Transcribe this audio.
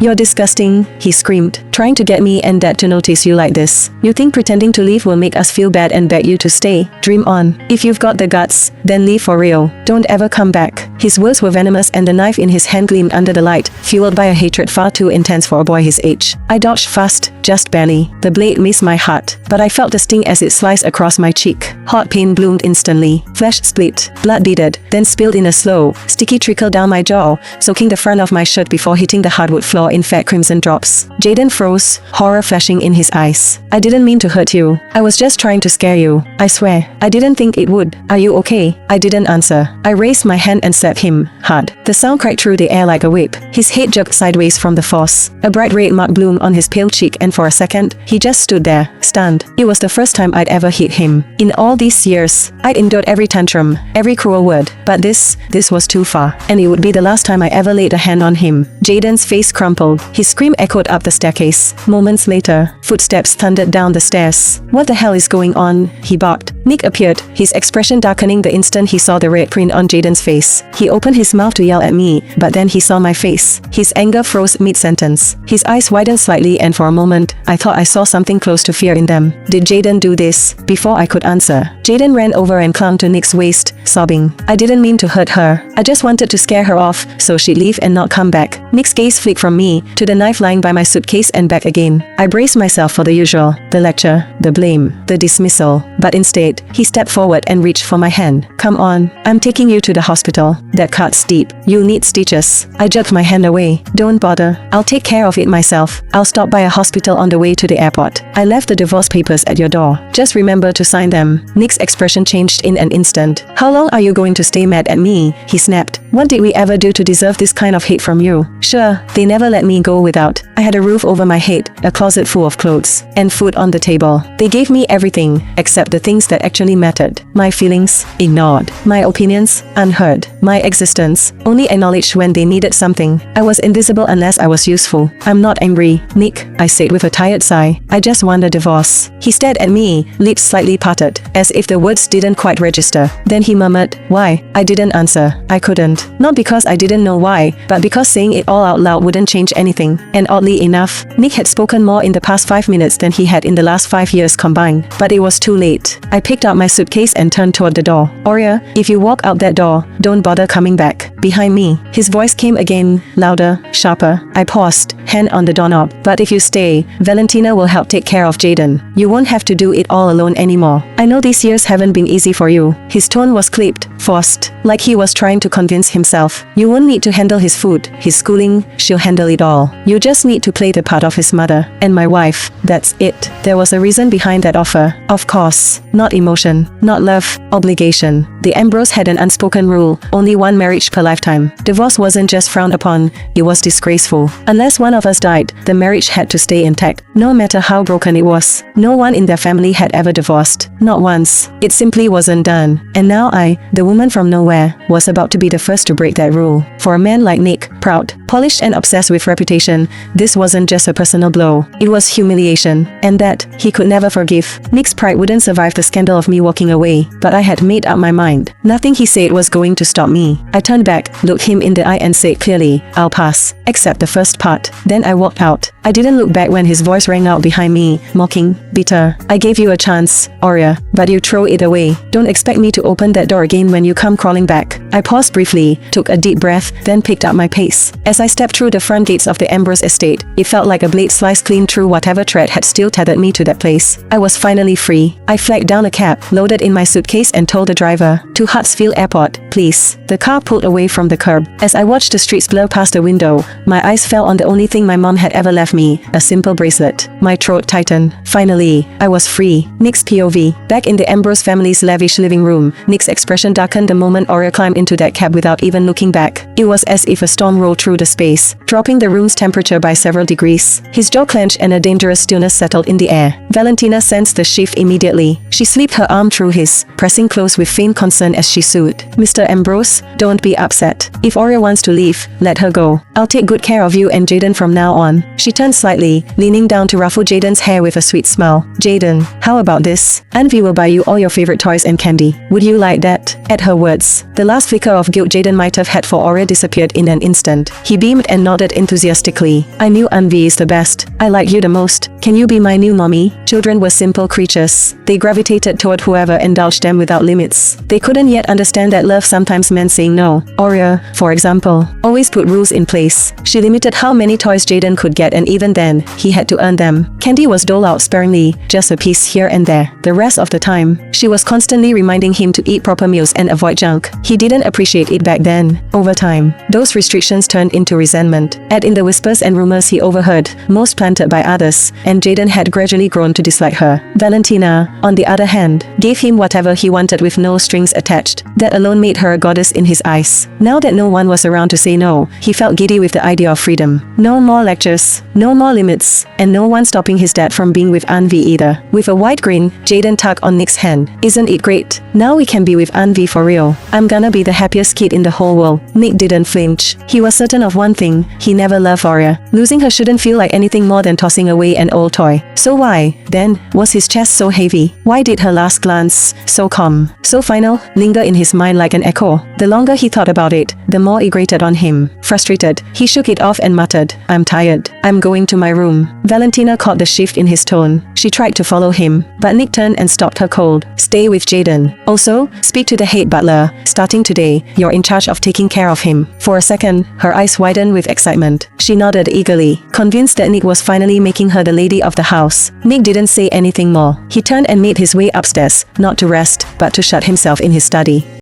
You're disgusting, he screamed, trying to get me and Dad to notice you like this. You think pretending to leave will make us feel bad and beg you to stay? Dream on. If you've got the guts, then leave for real. Don't ever come back. His words were venomous and the knife in his hand gleamed under the light, fueled by a hatred far too intense for a boy his age. I dodged fast, just barely. The blade missed my heart, but I felt the sting as it sliced across my cheek. Hot pain bloomed instantly. Flesh split, blood beaded, then spilled in a slow, sticky trickle down my jaw, soaking the front of my shirt before hitting the hardwood floor in fat crimson drops. Jaden froze, horror flashing in his eyes. I didn't mean to hurt you. I was just trying to scare you. I swear. I didn't think it would. Are you okay? I didn't answer. I raised my hand and slapped him hard. The sound cracked through the air like a whip. His head jerked sideways from the force. A bright red mark bloomed on his pale cheek and for a second, he just stood there, stunned. It was the first time I'd ever hit him. In all these years, I'd endured every tantrum, every cruel word, but this was too far. And it would be the last time I ever laid a hand on him. Jaden's face crumpled. His scream echoed up the staircase. Moments later, footsteps thundered down the stairs. What the hell is going on? He barked. Nick appeared, his expression darkening the instant he saw the red print on Jaden's face. He opened his mouth to yell at me, but then he saw my face. His anger froze mid-sentence. His eyes widened slightly and for a moment, I thought I saw something close to fear in them. Did Jaden do this? Before I could answer, Jaden ran over and clung to Nick's waist, sobbing. I didn't mean to hurt her. I just wanted to scare her off so she'd leave and not come back. Nick's gaze flicked from me to the knife lying by my suitcase and back again. I braced myself for the usual, the lecture, the blame, the dismissal. But instead, he stepped forward and reached for my hand. Come on, I'm taking you to the hospital. That cut's deep. You'll need stitches. I jerked my hand away. Don't bother. I'll take care of it myself. I'll stop by a hospital on the way to the airport. I left the divorce papers at your door. Just remember to sign them. Nick's expression changed in an instant. How long are you going to stay mad at me? He snapped. What did we ever do to deserve this kind of hate from you? Sure, they never let me go without. I had a roof over my head, a closet full of clothes, and food on the table. They gave me everything, except the things that actually mattered. My feelings, ignored. My opinions, unheard. My existence, only acknowledged when they needed something. I was invisible unless I was useful. I'm not angry, Nick, I said with a tired sigh. I just want a divorce. He stared at me, lips slightly parted, as if the words didn't quite register. Then he murmured, why? I didn't answer. I couldn't. Not because I didn't know why, but because saying it all out loud wouldn't change anything. And oddly enough, Nick had spoken more in the past 5 minutes than he had in the last 5 years combined. But it was too late. I picked up my suitcase and turned toward the door. Oria, if you walk out that door, don't bother coming back. Behind me, his voice came again, louder, sharper. I paused, hand on the doorknob. But if you stay, Valentina will help take care of Jaden. You won't have to do it all alone anymore. I know these years haven't been easy for you. His tone was clipped, forced, like he was trying to convince himself. You won't need to handle his food, his schooling, she'll handle it all. You just need to play the part of his mother and my wife. That's it. There was a reason behind that offer. Of course, not emotion, not love, obligation. The Ambrose had an unspoken rule, only one marriage per lifetime. Divorce wasn't just frowned upon, it was disgraceful. Unless one of us died, the marriage had to stay intact, no matter how broken it was. No one in their family had ever divorced. Not once. It simply wasn't done. And now I, the woman from nowhere, was about to be the first to break that rule. For a man like Nick, proud, polished and obsessed with reputation, this wasn't just a personal blow. It was humiliation. And that, he could never forgive. Nick's pride wouldn't survive the scandal of me walking away, but I had made up my mind. Nothing he said was going to stop me. I turned back, looked him in the eye and said clearly, I'll pass. Except the first part. Then I walked out. I didn't look back when his voice rang out behind me, mocking, bitter. I gave you a chance, Oria, but you throw it away. Don't expect me to open that door again when you come crawling back. I paused briefly, took a deep breath, then picked up my pace. As I stepped through the front gates of the Ambrose estate, it felt like a blade sliced clean through whatever thread had still tethered me to that place. I was finally free. I flagged down a cab, loaded in my suitcase and told the driver, to Hartsfield Airport, please. The car pulled away from the curb. As I watched the streets blur past the window, my eyes fell on the only thing my mom had ever left me, a simple bracelet. My throat tightened. Finally, I was free. Nick's POV. Back in the Ambrose family's lavish living room, Nick's expression darkened the moment Oria climbed into that cab without even looking back. It was as if a storm rolled through the space, dropping the room's temperature by several degrees. His jaw clenched and a dangerous stillness settled in the air. Valentina sensed the shift immediately. She slipped her arm through his, pressing close with faint concern as she soothed. Mr. Ambrose, don't be upset. If Oria wants to leave, let her go. I'll take good care of you and Jaden from now on. She turned slightly, leaning down to ruffle Jaden's hair with a sweet smile. Jaden, how about this? Envy will buy you all your favorite toys and candy. Would you like that? At her words, the last flicker of guilt Jaden might have had for Oria disappeared in an instant. He beamed and nodded enthusiastically. I knew Anvi is the best. I like you the most. Can you be my new mommy? Children were simple creatures. They gravitated toward whoever indulged them without limits. They couldn't yet understand that love sometimes meant saying no. Aurea, for example, always put rules in place. She limited how many toys Jaden could get, and even then, he had to earn them. Candy was doled out sparingly, just a piece here and there. The rest of the time, she was constantly reminding him to eat proper meals and avoid junk. He didn't appreciate it back then. Over time, those restrictions turned into resentment. Add in the whispers and rumors he overheard, most planted by others, and Jaden had gradually grown to dislike her. Valentina, on the other hand, gave him whatever he wanted with no strings attached. That alone made her a goddess in his eyes. Now that no one was around to say no, he felt giddy with the idea of freedom. No more lectures, no more limits, and no one stopping his dad from being with Anvi either. With a wide grin, Jaden tugged on Nick's hand. Isn't it great? Now we can be with Anvi for real. I'm gonna be the happiest kid in the whole world. Nick didn't flinch. He was certain of one thing: he never loved Aurea. Losing her shouldn't feel like anything more than tossing away an old toy. So why, then, was his chest so heavy? Why did her last glance, so calm, so final, linger in his mind like an echo? The longer he thought about it, the more it grated on him. Frustrated, he shook it off and muttered, I'm tired. I'm going to my room. Valentina caught the shift in his tone. She tried to follow him, but Nick turned and stopped her cold. Stay with Jaden. Also, speak to the head butler. Starting today, you're in charge of taking care of him. For a second, her eyes widened with excitement. She nodded eagerly, convinced that Nick was finally making her the lady of the house. Nick didn't say anything more. He turned and made his way upstairs, not to rest, but to shut himself in his study.